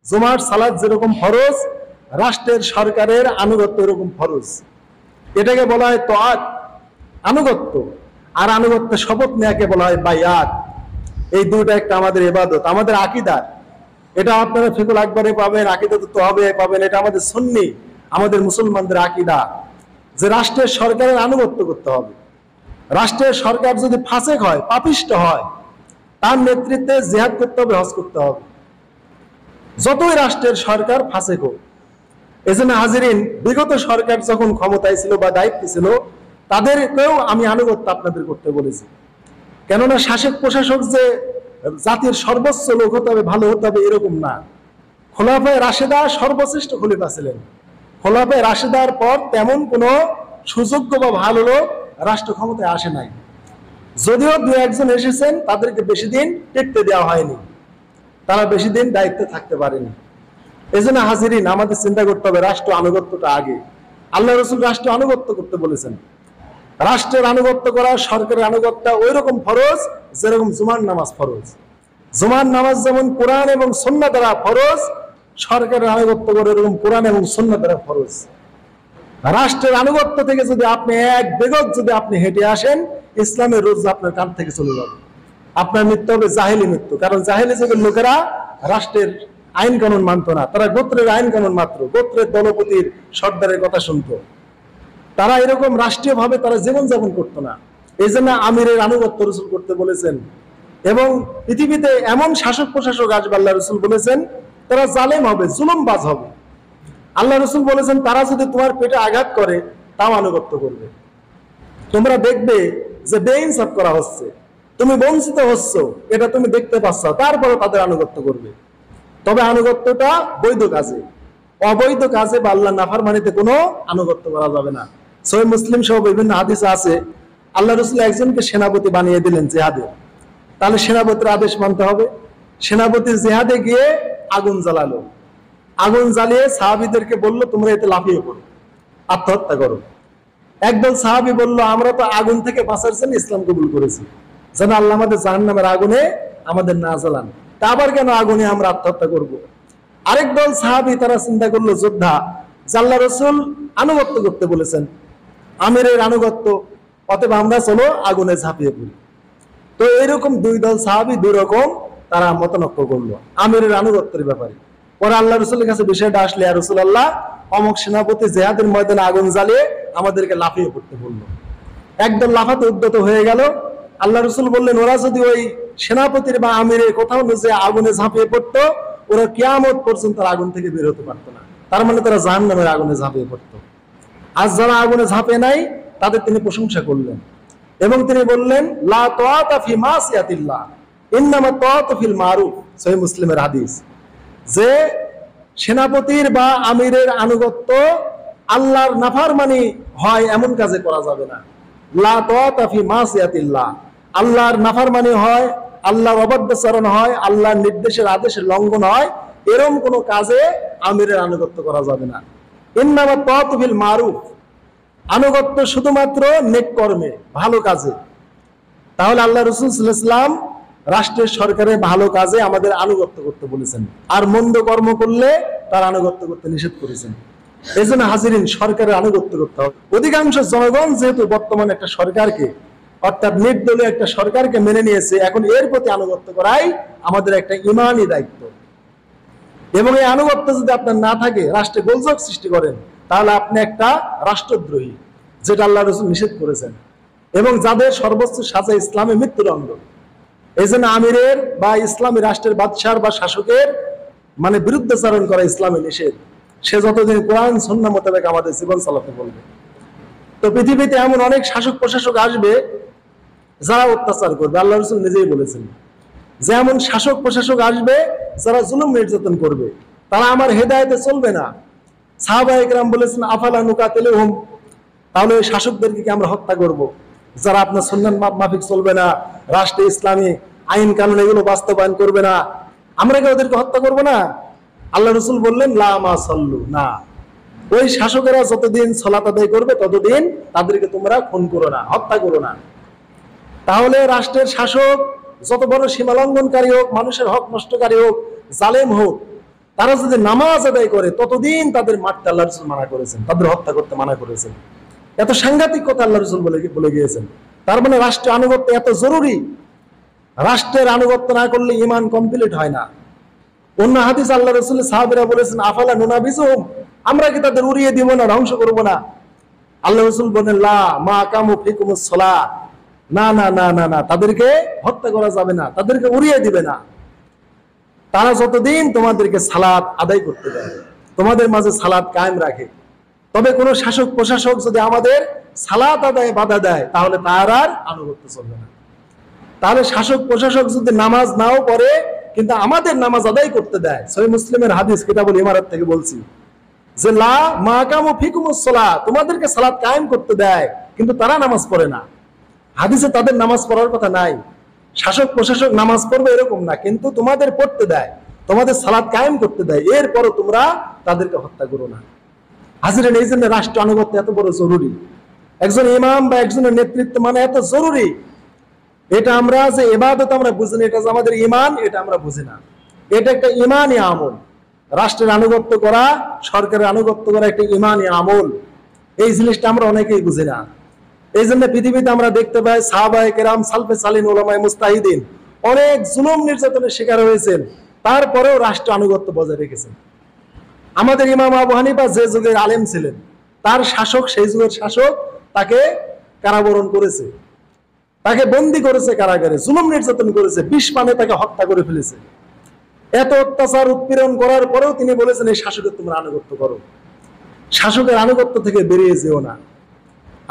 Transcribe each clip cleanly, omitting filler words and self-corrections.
জুমার সালাত যেরকম ফরজ, রাষ্ট্রের সরকারের আনুগত্য এরকম ফরজ। এটাকে বলা হয় তাআত, আনুগত্য। আর আনুগত্যের শপথ নেয়াকে বলা হয় বায়াত। এই দুটো একটা আমাদের ইবাদত, আমাদের আকীদার। এটা আপনারা ফিকুল আকবরে পাবেন, আকীদাতুত তাওহীদে পাবেন। এটা আমাদের সুন্নি, আমাদের মুসলমানদের আকীদা, যে রাষ্ট্রের সরকারের আনুগত্য করতে হবে। রাষ্ট্রের সরকার যদি ফাসেক হয়, পাপিষ্ট হয়, তার নেতৃত্বে জিহাদ করতে হবে, হজ করতে হবে, যতই রাষ্ট্রের সরকার ফাসেক হোক। এজন্য হাজিরিন, বিগত সরকার যখন ক্ষমতায় ছিল বা দায়িত্বে ছিল, তাদেরকেও আমি আনুগত্য আপনাদের করতে বলেছি। কেননা শাসক প্রশাসক যে জাতির সর্বোচ্চ লোক হতে হবে, ভালো হতে হবে, এরকম না। খোলাফায়ে রাশেদা সর্বশ্রেষ্ঠ খলিফা ছিলেন। খোলাফায়ে রাশেদার পর তেমন কোনো সুযোগ্য বা ভালো লোক রাষ্ট্র ক্ষমতায় আসে নাই। যদিও দু একজন এসেছেন, তাদেরকে বেশি দিন টিকতে দেওয়া হয়নি, তারা বেশি দিন দায়িত্বে থাকতে পারেনি। এজন্য হাজিরিন, আমাদের চিন্তা করতে হবে রাষ্ট্র আনুগত্যটা আগে। আল্লাহ রাসূল রাষ্ট্র আনুগত্য করতে বলেছেন। রাষ্ট্রের আনুগত্য করা, সরকারের আনুগত্য ওই রকম ফরজ যেরকম জুমার নামাজ ফরজ। জুমার নামাজ যেমন কোরআন এবং সুন্নাহ দ্বারা ফরজ, সরকারের আনুগত্য করে এরকম কোরআন এবং সুন্নাহ দ্বারা ফরজ। রাষ্ট্রের আনুগত্য থেকে যদি আপনি এক বেগত যদি আপনি হেঁটে আসেন, ইসলামের রোজ আপনার কান থেকে চলে যাবে। আপনার মৃত্যু হবে জাহেলি মৃত্যু। কারণ জাহেলি যুগের লোকেরা রাষ্ট্রের আইন কানুন মানত না, তারা গোত্রের আইন কানুন মাত্র, গোত্রের দলপতির সর্দারের কথা শুনতো। তারা এরকম রাষ্ট্রীয় ভাবে তারা জীবনযাপন করতো না। এই জন্য আমিরের আনুগত্য রাসূল করতে বলেছেন। এবং পৃথিবীতে এমন শাসক প্রশাসক আসবে, আল্লাহ রাসূল বলেছেন, তারা জালেম হবে, জুলুমবাজ হবে। আল্লাহ রাসূল বলেছেন, তারা যদি তোমার পেটে আঘাত করে তাও আনুগত্য করবে। তোমরা দেখবে যে বেইনসাফ করা হচ্ছে, তুমি বঞ্চিত হচ্ছ, এটা তুমি দেখতে পাচ্ছ, তারপরে তাদের আনুগত্য করবে। তবে আনুগত্যটা বৈধ কাজে, অবৈধ কাজে বা আল্লাহ নাফরমানিতে কোনো আনুগত্য করা যাবে না। সহিহ মুসলিম সহ বিভিন্ন হাদিসে আছে, আল্লাহ রাসূল একজনকে সেনাপতি বানিয়ে দিলেন জিহাদে। তাহলে সেনাপতির আদেশ মানতে হবে। সেনাপতি জিহাদে গিয়ে আগুন জ্বালালো, আগুন জ্বালিয়ে সাহাবীদেরকে বলল, তোমরা এতে লাফিয়ে পড়ো, আত্মহত্যা করো। একদল সাহাবী বলল, আমরা তো আগুন থেকে বাঁচার জন্য ইসলাম কবুল করেছি, যেন আল্লাহ আমাদের জাহান্নামের আগুনে আমাদের না জ্বালান, তা আবার কেন আগুনে আমরা আত্মহত্যা করব। আরেক দল সাহাবী তারা চিন্তা করলো, যোদ্ধা, আল্লাহ রাসূল আনুগত্য করতে বলেছেন, আমিরের আনুগত্য, অতএব আমরা চলো আগুনে ঝাঁপিয়ে পড়ি। তো এরকম দুই দল সাহাবী দুই রকম তারা মতানক্য করলো আমিরের আনুগত্যের ব্যাপারে। পরে আল্লাহ রাসূলের কাছে বিষয়টা আসলে, ইয়া রাসূলুল্লাহ, অমুক সেনাপতি জিহাদের ময়দানে আগুন জ্বালিয়ে আমাদেরকে লাফিয়ে পড়তে বললো। একদল লাফাতে উদ্যত হয়ে গেল। আল্লাহ রাসূল বললেন, ওরা যদি ওই সেনাপতির বা আমিরের কোথাও যে আগুনে ঝাঁপিয়ে পড়তো, ওরা কিয়ামত পর্যন্ত আগুন থেকে বের হতে পারতো না। তার মানে তারা জাহান্নামের আগুনে ঝাঁপিয়ে পড়তো। আজ যারা আগুনে ঝাঁপে নাই, তাদের তিনি প্রশংসা করলেন এবং তিনি বললেন, লা তাআতা ফি মাসিয়াতিল্লাহ ইন্নামা তাআতু ফিল মারুফ। সহিহ মুসলিমের হাদিস, যে সেনাপতির বা আমিরের আনুগত্য আল্লাহর নাফরমানি হয় এমন কাজে করা যাবে না। লা তাআতা ফি মাসিয়াতিল্লাহ, আল্লাহর নাফরমানি হয়, আল্লাহর অবাধ্যচরণ হয়, আল্লাহর নির্দেশের আদেশের লঙ্ঘন হয়, এরকম কোনো কাজে আমিরের আনুগত্য করা যাবে না। ইন্নামা তাআতু ফিল মারুফ, আনুগত্য শুধুমাত্র নেক কর্মে, ভালো কাজে। তাহলে আল্লাহ রাসূল সাল্লাল্লাহু আলাইহি ওয়াসাল্লাম রাষ্ট্রের সরকারের ভালো কাজে আমাদের আনুগত্য করতে বলেছেন, আর মন্দ কর্ম করলে তার আনুগত্য করতে নিষেধ করেছেন। এই জন্য হাজিরিন, সরকারের আনুগত্য করতে হবে। অধিকাংশ জনগণ যেহেতু বর্তমানে একটা সরকারকে, অর্থাৎ নির্দলীয় একটা সরকারকে মেনে নিয়েছে, এখন এর প্রতি আনুগত্য করাই আমাদের একটা ইমানি দায়িত্ব। এবং এই আনুগত্য যদি আপনার না থাকে, রাষ্ট্রে গোলযোগ সৃষ্টি করেন, তাহলে আপনি একটা রাষ্ট্রদ্রোহী, যেটা আল্লাহ রাসূল নিষেধ করেছেন, এবং যাদের সর্বোচ্চ সাজা ইসলামে মৃত্যুদণ্ড। এই জন্য আমিরের বা ইসলামী রাষ্ট্রের বাদশার বা শাসকের মানে বিরুদ্ধাচরণ করা ইসলামে নিষেধ। সে যতদিন কোরআন সুন্নাহ মোতাবেক আমাদের জীবন চালাতে বলবে। তো পৃথিবীতে এমন অনেক শাসক প্রশাসক আসবে যারা অত্যাচার করবে। আল্লাহ রাসূল নিজেই বলেছেন, যেমন শাসক প্রশাসক আসবে যারা জুলুম নির্যাতন করবে, তারা আমার হেদায়েতে চলবে না। সাহাবায়ে কেরাম বলেছেন, আফালা নুকাতিলুহুম, তাহলে ওই শাসকদেরকে কি আমরা হত্যা করব, যারা আপনার সুন্নাহ মাফিক চলবে না, রাষ্ট্রে ইসলামী আইন কানুন এগুলো বাস্তবায়ন করবে না, আমরা কি ওদেরকে হত্যা করব না? আল্লাহ রাসূল বললেন, লা মা সাল্লু, না, ওই শাসকেরা যতদিন সালাত আদায় করবে ততদিন তাদেরকে তোমরা খুন করো না, হত্যা করো না। তাহলে রাষ্ট্রের শাসক যত বড় সীমালঙ্ঘনকারী হোক, মানুষের হক নষ্টকারী হোক, জালেম হোক, তারা যদি নামাজ আদায় করে ততদিন তাদের মারতে আল্লাহ রাসূল মানা করেছেন, তাদের হত্যা করতে মানা করেছেন। এত সাংঘাতিক কথা আল্লাহ রাসূল বলে গিয়েছেন। তার মানে রাষ্ট্রের আনুগত্য এত জরুরি। রাষ্ট্রের আনুগত্য না করলে ঈমান কমপ্লিট হয় না। অন্য হাদিস আল্লাহ রাসূলের সাহাবীরা বলেছেন, আফালা নুনাবিজুহুম, আমরা কি তাদের উড়িয়ে দিব না, ধ্বংস করব না? আল্লাহ রাসূল বলেন, লা মা কামু ফিকুমুস সালাহ, না না না না না, তাদেরকে হত্যা করা যাবে না, তাদেরকে উড়িয়ে দিবে না। তারা যতদিন তোমাদেরকে সালাত আদায় করতে দেয়, তোমাদের মাঝে সালাত কায়েম রাখে। তবে কোন শাসক প্রশাসক যদি আমাদের সালাত আদায়ে বাধা দেয়, তাহলে তার আর আনুগত্য চলবে না। তাহলে শাসক প্রশাসক যদি নামাজ নাও পড়ে কিন্তু আমাদের নামাজ আদায় করতে দেয়, সহিহ মুসলিমের হাদিস, কিতাবুল ইমারাত থেকে বলছি, যে লা মা কামু ফিকুমুস সালাহ, তোমাদেরকে সালাত কায়েম করতে দেয় কিন্তু তারা নামাজ পড়ে না। হাদিসে তাদের নামাজ পড়ার কথা নাই। শাসক প্রশাসক নামাজ পড়বে এরকম না, কিন্তু তোমাদের পড়তে দেয়, তোমাদের সালাত কায়েম করতে দেয়, এরপরও তোমরা তাদেরকে হত্যা করো না। হাজিরেন, এই জন্য রাষ্ট্র আনুগত্য এত বড় জরুরি। একজন ইমাম বা একজনের নেতৃত্ব মানে এত জরুরি। এটা আমরা যে ইবাদত আমরা বুঝি না, এটা যে আমাদের ঈমান, এটা আমরা বুঝি না। এটা একটা ঈমানি আমল। রাষ্ট্রের আনুগত্য করা, সরকারের আনুগত্য করা একটা ঈমানি আমল। এই জিনিসটা আমরা অনেকেই বুঝি না। এই জন্য পৃথিবীতে আমরা দেখতে পাই সাহাবায়ে কেরাম, সালফে সালিন, উলামায়ে মুস্তাহিদিন অনেক জুলুম নির্যাতনের শিকার হয়েছেন, তারপরেও রাষ্ট্র আনুগত্য বজায় রেখেছেন। আমাদের ইমাম আবু হানিফা যে যুগের আলেম ছিলেন, তার শাসক, সেই যুগের শাসক তাকে কারাবরণ করেছে, তাকে বন্দী করেছে কারাগারে, জুলুম নির্যাতন করেছে, বিষ পানে তাকে হত্যা করে ফেলেছে। এত অত্যাচার উৎপীড়ন করার পরেও তিনি বলেছেন, এই শাসকের তোমরা আনুগত্য করো, শাসকের আনুগত্য থেকে বেরিয়ে যেও না।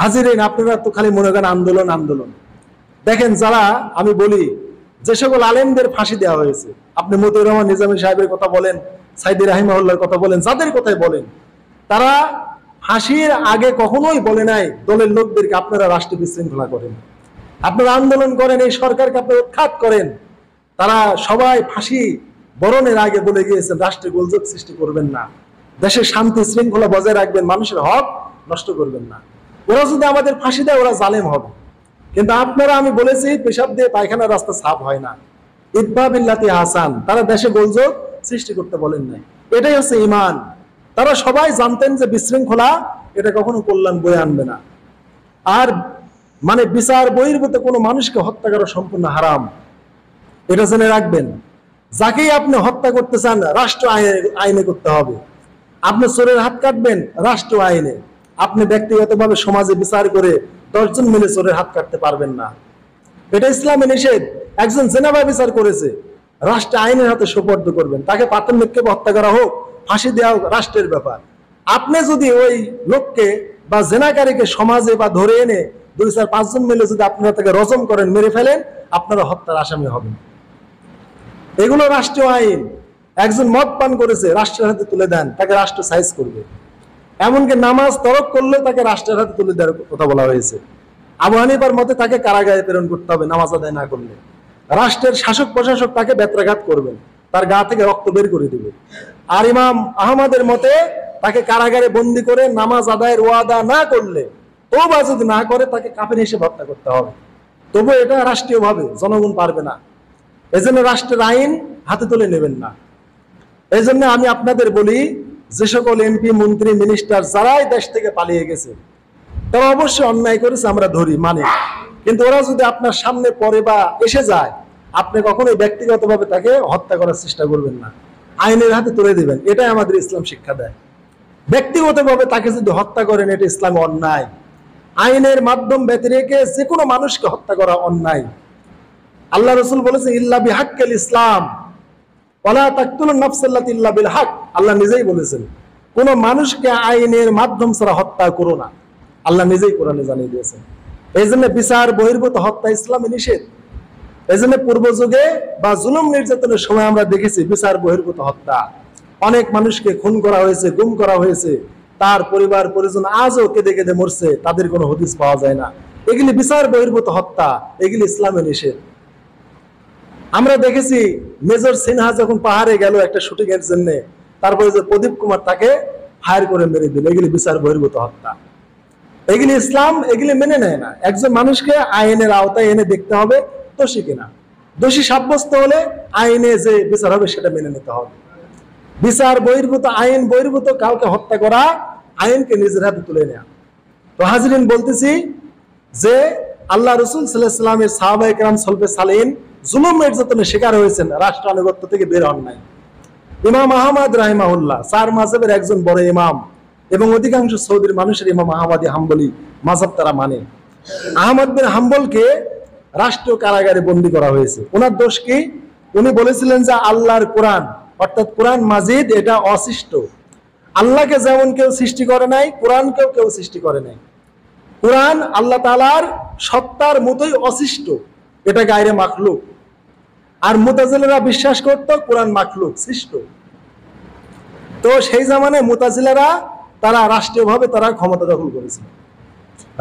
হাজিরিন, আপনারা তো খালি মনে করেন আন্দোলন আন্দোলন। দেখেন, যারা, আমি বলি, যে সকল আলেমদের ফাঁসি দেওয়া হয়েছে, আপনি মতিউর রহমান নিজামী সাহেবের কথা বলেন, সাইদি রাহিমাহুল্লাহর কথা বলেন, যাদের কথাই বলেন, তারা ফাঁসির আগে কখনোই বলে নাই দলের লোকদেরকে আপনারা রাষ্ট্র বিশৃঙ্খলা করেন, আপনারা আন্দোলন করেন, এই সরকারকে আপনারা উৎখাত করেন। তারা সবাই ফাঁসি বরণের আগে বলে গিয়েছেন, রাষ্ট্রে গোলযোগ সৃষ্টি করবেন না, দেশের শান্তি শৃঙ্খলা বজায় রাখবেন, মানুষের হক নষ্ট করবেন না। ওরা যদি আমাদের ফাঁসি দেয়, ওরা জালেম হবে। কিন্তু আপনারা, আমি বলেছি, পেশাব দিয়ে পায়খানার রাস্তা সাফ হয় না। ইতবা বিল্লাতি হাসান, তারা দেশে গোলযোগ সৃষ্টি করতে বলেন নাই। এটাই হচ্ছে ঈমান। তারা সবাই জানতেন যে বিশৃঙ্খলা এটা কখনো কল্যাণ বয়ে আনবে না। আর মানে বিচার বহির্ভূত কোনো মানুষকে হত্যা করা সম্পূর্ণ হারাম, এটা জেনে রাখবেন। যাকেই আপনি হত্যা করতে চান, রাষ্ট্র আইনে করতে হবে। আপনি চোরের হাত কাটবেন, রাষ্ট্র আইনে। আপনি ব্যক্তিগতভাবে সমাজে বিচার করে 10 জন মিলে চোরের হাত কাটতে পারবেন না, এটা ইসলামে নিষেধ। একজন জেনাবা বিচার করেছে, রাষ্ট্র আইনের হাতে সোপর্দ করবেন, তাকে পাথর নিক্ষেপে হত্যা করা হোক, ফাঁসি দেওয়া হোক, রাষ্ট্রের ব্যাপার। আপনি যদি ওই লোককে বা জেনাকারীকে সমাজে বা ধরে এনে 2-4-5 জন মিলে যদি আপনারা তাকে রজম করেন, মেরে ফেলেন, আপনারা হত্যার আসামি হবেন। এগুলো রাষ্ট্রীয় আইন। একজন মদ পান করেছে, রাষ্ট্রের হাতে তুলে দেন, তাকে রাষ্ট্র সাইজ করবে। এমনকি নামাজ তরক করলে তাকে রাষ্ট্রের হাতে তুলে দেওয়ার কথা বলা হয়েছে। আবু হানিফার মতে তাকে কারাগারে প্রেরণ করতে হবে নামাজ আদায় না করলে। রাষ্ট্রের শাসক প্রশাসক তাকে বেত্রাঘাত করবেন, তার গা থেকে রক্ত বের করে দিবে। আর ইমাম আহমদের মতে তাকে কারাগারে বন্দী করে নামাজ আদায়ের ওয়াদা না করলে, তওবা যদি না করে, তাকে কাফের হিসেবে হত্যা করতে হবে। তবু এটা রাষ্ট্রীয়ভাবে জনগণ পারবে না। এজন্য রাষ্ট্রের আইন হাতে তুলে নেবেন না। এই জন্য আমি আপনাদের বলি, যে সকল এমপি, মন্ত্রী, মিনিস্টার যারাই দেশ থেকে পালিয়ে গেছে, তারা অবশ্যই অন্যায় করেছে, আমরা ধরি, মানি। কিন্তু ওরা যদি আপনার সামনে পড়ে বা এসে যায়, আপনি কখনোই ব্যক্তিগতভাবে তাকে হত্যা করার চেষ্টা করবেন না, আইনের হাতে তুলে দিবেন। এটাই আমাদের ইসলাম শিক্ষা দেয়। ব্যক্তিগতভাবে তাকে যদি হত্যা করেন, এটা ইসলামে অন্যায়। আইনের মাধ্যম ব্যতিরেকে যে কোনো মানুষকে হত্যা করা অন্যায়। আল্লাহ রাসূল বলেছেন, ইল্লা বিহাক্কিল ইসলাম ওয়ালা তাকতুলুন নাফসাল্লাতী ইল্লা বিল হক। আল্লাহ নিজেই বলেছেন, কোন মানুষকে আইনের মাধ্যম ছাড়া হত্যা করো না। আল্লাহ নিজেই কোরআনে জানিয়ে দিয়েছেন। এই জন্য বিচার বহির্ভূত হত্যা ইসলামে নিষেধ। এই জন্য পূর্ব যুগে বা জুলুম নির্যাতনের সময় আমরা দেখেছি বিচার বহির্ভূত হত্যা। অনেক মানুষকে খুন করা হয়েছে, গুম করা হয়েছে, তার পরিবার পরিজন আজও কেঁদে কেঁদে মরছে, তাদের কোনো হদিস পাওয়া যায় না। এগুলি বিচার বহির্ভূত হত্যা, এগুলি ইসলামে নিষেধ। আমরা দেখেছি মেজর সিনহা যখন পাহাড়ে গেল একটা শুটিং এর জন্য, তারপরে যে প্রদীপ কুমার তাকে ফায়ার করে মেরে দিল, এগুলি বিচার বহির্ভূত হত্যা। এগুলি ইসলাম এগুলি মেনে নেয় না। একজন মানুষকে আইনের আওতায় এনে দেখতে হবে দোষী কিনা। দোষী সাব্যস্ত হলে আইনে যে বিচার হবে সেটা মেনে নিতে হবে। বিচার বহির্ভূত, আইন বহির্ভূত কাউকে হত্যা করা, আইনকে নিজের হাতে তুলে নেওয়া। তো হাজরিন, বলতেছি যে আল্লাহ রসুল সাল্লাল্লাহু আলাইহি ওয়াসাল্লামের সাহাবায়ে কেরাম সলফে সালেহিন জুলুম নির্যাতনের শিকার হয়েছেন, রাষ্ট্র আনুগত্য থেকে বের হন নাই। ইমাম আহমদ রাহিমাহুল্লাহ চার মাযহাবের একজন বড় ইমাম, এবং অধিকাংশ সৌদির মানুষের ইমাম আহমদ হাম্বলি মাযহাব তারা মানে। আহমদ বিন হাম্বলকে রাষ্ট্রীয় কারাগারে বন্দী করা হয়েছে। ওনার দোষ কি? উনি বলেছিলেন যে আল্লাহর কোরআন, অর্থাৎ কোরআন মাজিদ, এটা অসৃষ্ট। আল্লাহকে যেমন কেউ সৃষ্টি করে নাই, কোরআনকেও কেউ সৃষ্টি করে নাই। কোরআন আল্লাহ তাআলার সত্তার মতোই অসৃষ্ট, এটা গায়রে মাখলুক। আর মুতাজিলারা বিশ্বাস করত কোরআন মাখলুক, সৃষ্ট। তো সেই জামানায় মুতাজিলারা তারা রাষ্ট্রীয়ভাবে তারা ক্ষমতা দখল করেছিল।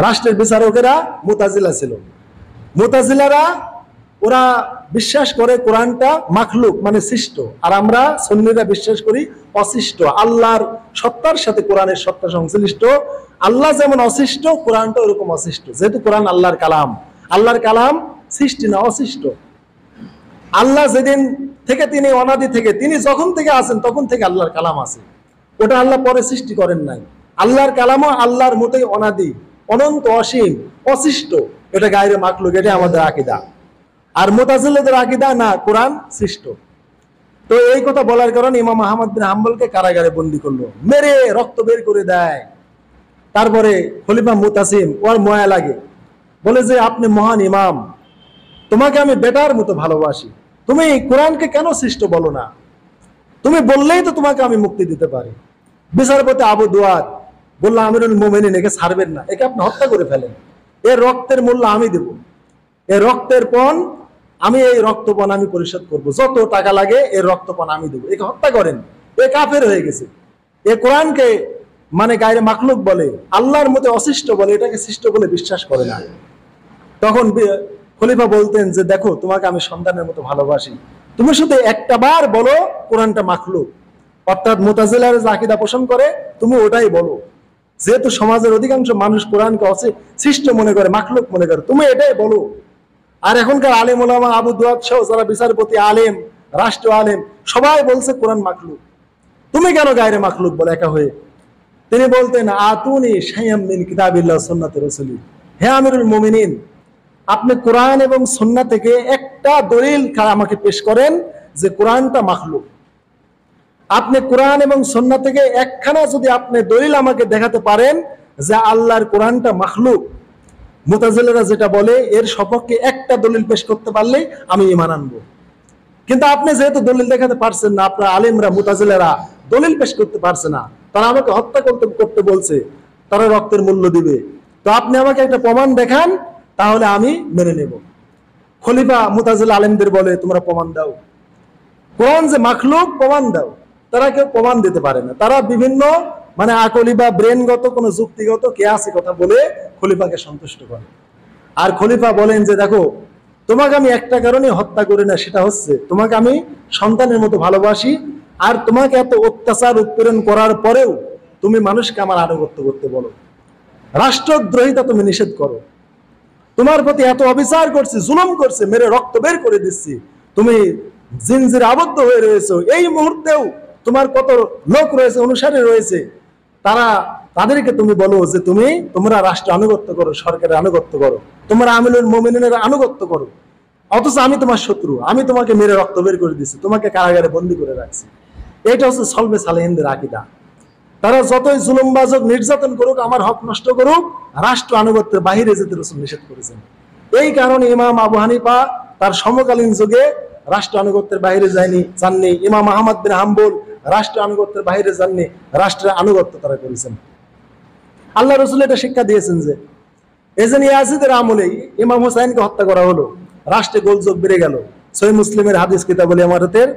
রাষ্ট্রের বিচারকেরা মুতাজিলা ছিল। মুতাজিলারা ওরা বিশ্বাস করে কোরআনটা মাখলুক মানে সৃষ্ট, আর আমরা সুন্নিরা বিশ্বাস করি অসৃষ্ট। আল্লাহর সত্তার সাথে কোরআনের সত্তা সংশ্লিষ্ট। আল্লাহ যেমন অসৃষ্ট, কোরআনটা ওরকম অসৃষ্ট, যেহেতু কোরআন আল্লাহর কালাম। আল্লাহর কালাম সৃষ্টি না, অসৃষ্ট। আল্লাহ যেদিন থেকে, তিনি অনাদি থেকে, তিনি যখন থেকে আছেন তখন থেকে আল্লাহর কালাম আছে। ওটা আল্লাহ পরে সৃষ্টি করেন নাই। আল্লাহর কালামও আল্লাহর মতোই অনাদি, অনন্ত, অসীম, অসৃষ্ট। এটা গায়রে মাখলুক, এটা আমাদের আকীদা। আর মুতাজিলাদের আকীদা না, কোরআন সৃষ্ট। তো এই কথা বলার কারণে ইমাম আহমদ বিন হাম্বলকে কারাগারে বন্দী করলো, মেরে রক্ত বের করে দেয়। তারপরে খলিফা মুতাসিম, ওর ময়া লাগে, বলে যে আপনি মহান ইমাম, তোমাকে আমি বেটার মতো ভালোবাসি, তুমি কোরআনকে কেন সৃষ্ট বলো না? তুমি বললেই তো তোমাকে আমি মুক্তি দিতে পারি। বিচারপতি আবু দুয়াদ বলল, আমিরুল মুমিনিন, একে ছাড়বেন না, একে আপনি হত্যা করে ফেলেন, এর রক্তের মূল্য আমি দেব, এর রক্তের পণ আমি, এই রক্তপণ আমি পরিশোধ করব, যত টাকা লাগে এর রক্তপণ আমি দেবো, একে হত্যা করেন। এ কাফের হয়ে গেছে, এ কোরআনকে মানে গায়রে মাখলুক বলে, আল্লাহর মতে অসৃষ্ট বলে, এটাকে সৃষ্ট বলে বিশ্বাস করে না। তখন খলিফা বলতেন যে দেখো, তোমাকে আমি সন্তানের মতো ভালোবাসি, তুমি শুধু একটা বার বলো কোরআনটা মাখলুক, অর্থাৎ মুতাজিলার যে আকীদা পোষণ করে, তুমি ওটাই বলো। যেহেতু সমাজের অধিকাংশ মানুষ কোরআনকে সৃষ্ট মনে করে, মাখলুক মনে করে, তুমি এটাই বলো। আর এখনকার আলেম ওলামা, আবু দুয়াদ সহ যারা বিচারপতি, আলেম, রাষ্ট্র আলেম, সবাই বলছে কোরআন মাখলুক, তুমি কেন গায়রে মাখলুক বলে একা হয়ে? তিনি বলতেন, আতুনি শাইয়াম মিন কিতাবিল্লাহ সুন্নাতে রাসূলি, হে আমিরুল মুমিনিন, আপনি কোরআন এবং সুন্নাহ থেকে একটা দলিল আমাকে পেশ করেন যে কোরআনটা মাখলুক। আপনি কোরআন এবং সুন্নাহ থেকে একখানা যদি আপনি দলিল আমাকে দেখাতে পারেন যে আল্লাহর কোরআনটা মাখলুক, মুতাজিলারা যেটা বলে, এর সপক্ষে একটা দলিল পেশ করতে পারলেই আমি ঈমান আনবো। কিন্তু আপনি যেহেতু দলিল দেখাতে পারছেন না, আপনার আলেমরা মুতাজিলারা দলিল পেশ করতে পারছে না, তারা আমাকে হত্যা করতে বলছে, তারা রক্তের মূল্য দিবে, তো আপনি আমাকে একটা প্রমাণ দেখান, তাহলে আমি মেনে নেব। খলিফা মুতাজিলা আলেমদের বলে, তোমরা প্রমাণ দাও, কোরআন যে মাখলুক প্রমাণ দাও। তারা কেউ প্রমাণ দিতে পারে না, তারা বিভিন্ন মানে আকলি বা ব্রেনগত কোন যুক্তিগত কিয়াসি কথা বলে খলিফাকে সন্তুষ্ট করে। আর খলিফা বলেন যে দেখো, তোমাকে আমি একটা কারণে হত্যা করি না, সেটা হচ্ছে তোমাকে আমি সন্তানের মতো ভালোবাসি, আর তোমাকে এত অত্যাচার উৎপীড়ন করার পরেও তুমি মানুষকে আমার আনুগত্য করতে বলো, রাষ্ট্রদ্রোহিতা তুমি নিষেধ করো, তোমার প্রতি এত অবিচার করছি, জুলুম করছে, মেরে রক্ত বের করে দিচ্ছি, তুমি জিনজিরে আবদ্ধ হয়ে রয়েছে, এই মুহূর্তেও তোমার কত লোক রয়েছে, অনুসারী রয়েছে, তাদেরকে তুমি বলো যে তোমরা রাষ্ট্র আনুগত্য করো, সরকারের আনুগত্য করো, তোমরা আমিরুল মুমিনিনের আনুগত্য করো, অথচ আমি তোমার শত্রু, আমি তোমাকে মেরে রক্ত বের করে দিচ্ছি, তোমাকে কারাগারে বন্দী করে রাখছি। এটা হচ্ছে সলবে সালেহিনদের আকীদা। তারা যতই জুলুমবাজক, নির্যাতন করুক, আমার হক নষ্ট করুক, রাষ্ট্র আনুগত্যের বাহিরে যেতে রাসূল নিষেধ করেছেন। এই কারণে ইমাম আবু হানিফা তার সমকালীন যুগে রাষ্ট্র আনুগত্যের বাহিরে যাননি। ইমাম আহমদ বিন হাম্বল রাষ্ট্র আনুগত্যের বাহিরে যাননি, রাষ্ট্রের আনুগত্য তারা করেছেন। আল্লাহ রাসূল এটা শিক্ষা দিয়েছেন যে এজন্য ইয়াজিদের আমলে ইমাম হুসাইনকে হত্যা করা হলো, রাষ্ট্রে গোলযোগ বেড়ে গেল। সহিহ মুসলিমের হাদিস কিতাবুল ইমারতের,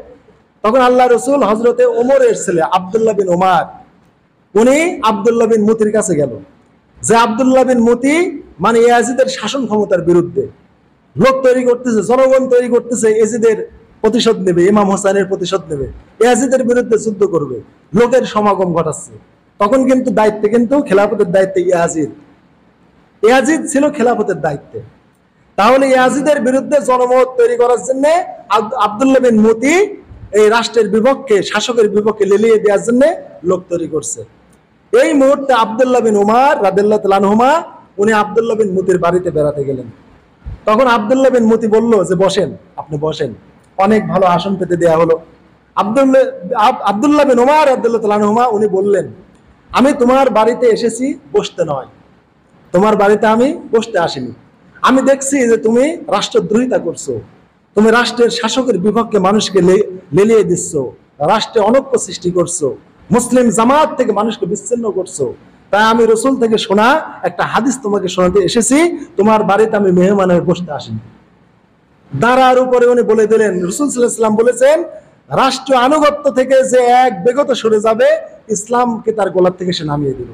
তখন আল্লাহ রাসূল হযরতে ওমরের ছেলে আব্দুল্লাহ বিন ওমর, উনি আব্দুল্লাহ বিন মুতির কাছে গেল, যে আব্দুল্লাহ বিন মুতি মানে ইয়াজিদের শাসন ক্ষমতার বিরুদ্ধে লোক তৈরি করতেছে, জনগণ তৈরি করতেছে, ইয়াজিদের প্রতিশোধ নেবে, ইমাম হোসেনের প্রতিশোধ নেবে, ইয়াজিদের বিরুদ্ধে যুদ্ধ করবে, লোকের সমাগম ঘটাচ্ছে। তখন কিন্তু দায়িত্বে, কিন্তু খেলাফতের দায়িত্বে ইয়াজিদ ছিল খেলাফতের দায়িত্বে। তাহলে ইয়াজিদের বিরুদ্ধে জনমত তৈরি করার জন্য আব্দুল্লাহ বিন মুতি এই রাষ্ট্রের বিপক্ষে, শাসকের বিপক্ষে লেলিয়ে দেওয়ার জন্য লোক তৈরি করছে। এই মুহূর্তে আব্দুল্লাহ বিন উমার রাদিয়াল্লাহু তাআলা আনহুমা উনি আব্দুল্লাহ বিন মুতির বাড়িতে বেড়াতে গেলেন। তখন আব্দুল্লাহ বিন মুতি বলল যে বসেন, আপনি বসেন। অনেক ভালো আসন পেতে দেয়া হলো। আব্দুল্লাহ বিন উমার রাদিয়াল্লাহু তাআলা আনহুমা উনি বললেন, আমি তোমার বাড়িতে এসেছি বসতে নয়, তোমার বাড়িতে আমি বসতে আসিনি। আমি দেখছি যে তুমি রাষ্ট্রদ্রোহিতা করছো, তুমি রাষ্ট্রের শাসকের বিপক্ষে মানুষকে লেলিয়ে দিচ্ছ, রাষ্ট্রে অনৈক্য সৃষ্টি করছো, মুসলিম জামাত থেকে মানুষকে বিচ্ছিন্ন করছো। তাই আমি রাসূল থেকে শোনা একটা হাদিস তোমাকে শোনাতে এসেছি, তোমার বাড়িতে আমি মেহমান হয়ে বসতে আসিনি। দাঁড়ার উপরে উনি বলে দিলেন, রাসূল সাল্লাল্লাহু আলাইহি ওয়াসাল্লাম বলেছেন, রাষ্ট্র আনুগত্য থেকে যে এক বেগত সরে যাবে, ইসলামকে তার গলার থেকে সে নামিয়ে দিল।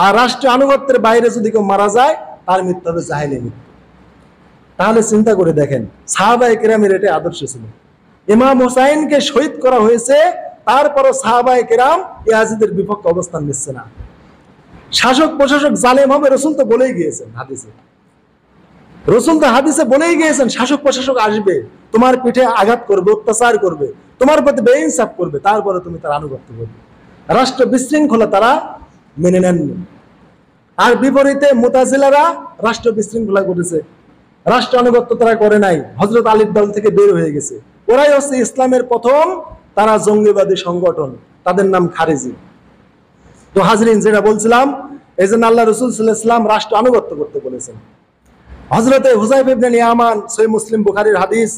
আর রাষ্ট্র আনুগত্যের বাইরে যদি কেউ মারা যায়, তার মৃত্যু হবে জাহেলী মৃত্যু। তাহলে চিন্তা করে দেখেন, সাহাবায়ে কেরামের এটা আদর্শ ছিল। ইমাম হুসাইনকে শহীদ করা হয়েছে, তারপরও সাহাবায়ে কেরাম ইয়াজিদের বিপক্ষে অবস্থান নিচ্ছে না। শাসক প্রশাসক জালেম হবে, রাসূল তো বলেই গিয়েছেন হাদিসে। রাসূল তো হাদিসে বলেই গিয়েছেন, শাসক প্রশাসক আসবে, তোমার পিঠে আঘাত করবে, অত্যাচার করবে, তোমার প্রতি বেইনসাফ করবে, তারপরে তুমি তার আনুগত্য করবে। রাষ্ট্র বিশৃঙ্খলা তারা মেনে নেননি। আর বিপরীতে মুতাজিলারা রাষ্ট্র বিশৃঙ্খলা করেছে, রাষ্ট্র আনুগত্য তারা করে নাই, হযরত আলীর দল থেকে বের হয়ে গেছে। ওরাই হচ্ছে ইসলামের প্রথম তারা জঙ্গিবাদী সংগঠন, তাদের নাম খারেজি। তো হাজরিন, যেটা বলছিলাম, এই জন্য আল্লাহ রাসূল সাল্লাল্লাহু আলাইহি ওয়াসাল্লাম রাষ্ট্র আনুগত্য করতে বলেছেন। হযরতে হুযায়ফা ইবনে ইয়ামান, সহিহ মুসলিম বুখারীর হাদিস,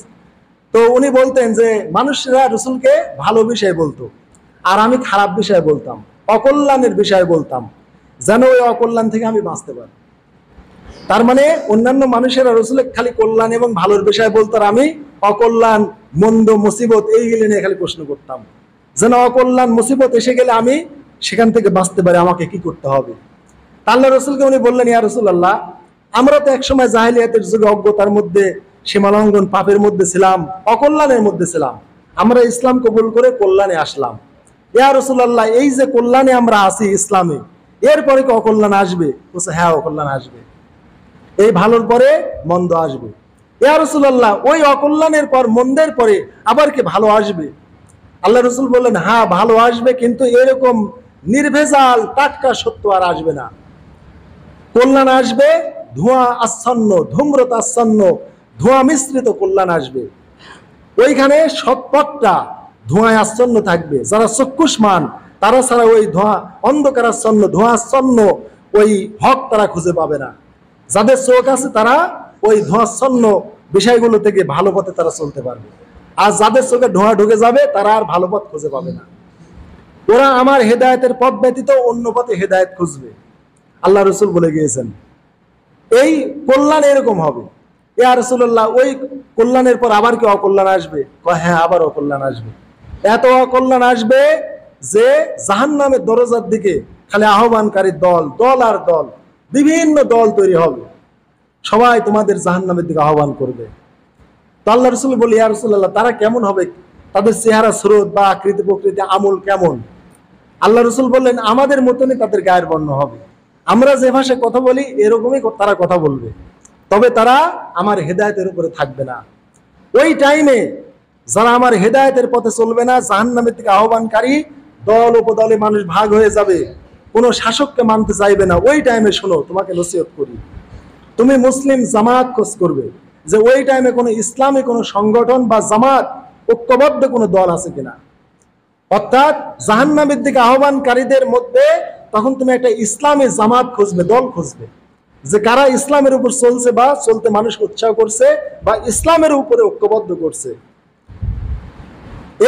তো উনি বলতেন যে মানুষরা রাসূলকে ভালো বিষয় বলতো, আর আমি খারাপ বিষয় বলতাম, অকল্যাণের বিষয় বলতাম, যেন ওই অকল্যাণ থেকে আমি বাঁচতে পারি। তার মানে অন্যান্য মানুষেরা রাসূলের খালি কল্যাণ এবং ভালোর বিষয় বলতো, আর আমি অকল্যাণ, মন্দ, মুসিবত এইগুলো নিয়ে খালি প্রশ্ন করতাম, যেন অকল্যাণ মুসিবত এসে গেলে আমি সেখান থেকে বাঁচতে পারি, আমাকে কি করতে হবে। আল্লাহ রাসূলকে উনি বললেন, ইয়া রাসূলুল্লাহ, আমরা তো একসময় জাহেলিয়াতের যুগে অজ্ঞতার মধ্যে, সীমালঙ্ঘন, পাপের মধ্যে ছিলাম, অকল্যাণের মধ্যে ছিলাম, আমরা ইসলাম কবুল করে কল্যাণে আসলাম। ইয়া রাসূলুল্লাহ, এই যে কল্যাণে আমরা আছি ইসলামে, এরপরে কি অকল্যাণ আসবে? বলছে, হ্যাঁ, অকল্যাণ আসবে, এই ভালোর পরে মন্দ আসবে। ইয়া রাসূলুল্লাহ, ওই অকল্যাণের পর, মন্দের পরে আবার কি ভালো আসবে? আল্লাহ রাসূল বললেন, হ্যাঁ, ভালো আসবে, কিন্তু এরকম নির্ভেজাল টাটকা সত্য আর আসবে না। কল্যাণ আসবে ধোঁয়া আচ্ছন্ন, ধূম্রতা আচ্ছন্ন, ধোঁয়া মিশ্রিত কল্যাণ আসবে। ওইখানে সৎপথটা ধোঁয়ায় আচ্ছন্ন থাকবে, যারা চক্ষুষ্মান তারা ছাড়া ওই ধোঁয়া, অন্ধকার আচ্ছন্ন, ধোঁয়া আচ্ছন্ন ওই হক তারা খুঁজে পাবে না। যাদের চোখ আছে তারা ওই ধোঁয়াচ্ছন্ন বিষয়গুলো থেকে ভালো পথে তারা চলতে পারবে, আর যাদের চোখে ধোঁয়া ঢুকে যাবে তারা আর ভালো পথ খুঁজে পাবে না। ওরা আমার হেদায়েতের পথ ব্যতীত অন্য পথে হেদায়েত খুঁজবে। আল্লাহ রাসূল বলে গিয়েছেন এই কল্যাণ এরকম হবে। ইয়া রাসূলুল্লাহ, ওই কল্যাণের পর আবার কি অকল্যাণ আসবে? হ্যাঁ, আবার অকল্যাণ আসবে। এত অকল্যাণ আসবে যে জাহান্নামের দরজার দিকে খালি আহ্বানকারী দল, দল আর দল, বিভিন্ন দল তৈরি হবে, সবাই তোমাদের জাহান্নামের দিকে আহ্বান করবে। তো আল্লাহ রাসূল বলে, ইয়া রাসূলুল্লাহ, তারা কেমন হবে? তাদের চেহারা, স্রোত বা আকৃতি প্রকৃতি, আমল কেমন? আল্লাহ রাসূল বললেন, আমাদের মতনই তাদের গায়ের বর্ণ হবে, আমরা যে ভাষায় কথা বলি এরকমই তারা কথা বলবে, তবে তারা আমার হেদায়েতের উপরে থাকবে না। ওই টাইমে যারা আমার হেদায়েতের পথে চলবে না, জাহান্নামের দিকে আহ্বানকারী দল উপদলে মানুষ ভাগ হয়ে যাবে, কোনো শাসককে মানতে চাইবে না। ওই টাইমে শোনো, তোমাকে নসিহত করি, তুমি মুসলিম জামাত খোঁজ করবে যে ওই টাইমে কোনো ইসলামী কোনো সংগঠন বা জামাত, ঐক্যবদ্ধ কোনো দল আছে কিনা। অর্থাৎ জাহান্নামের দিকে আহ্বানকারীদের মধ্যে তখন তুমি একটা ইসলামী জামাত খুঁজবে, দল খুঁজবে, যে কারা ইসলামের উপর চলছে বা চলতে মানুষকে উৎসাহ করছে বা ইসলামের উপরে ঐক্যবদ্ধ করছে,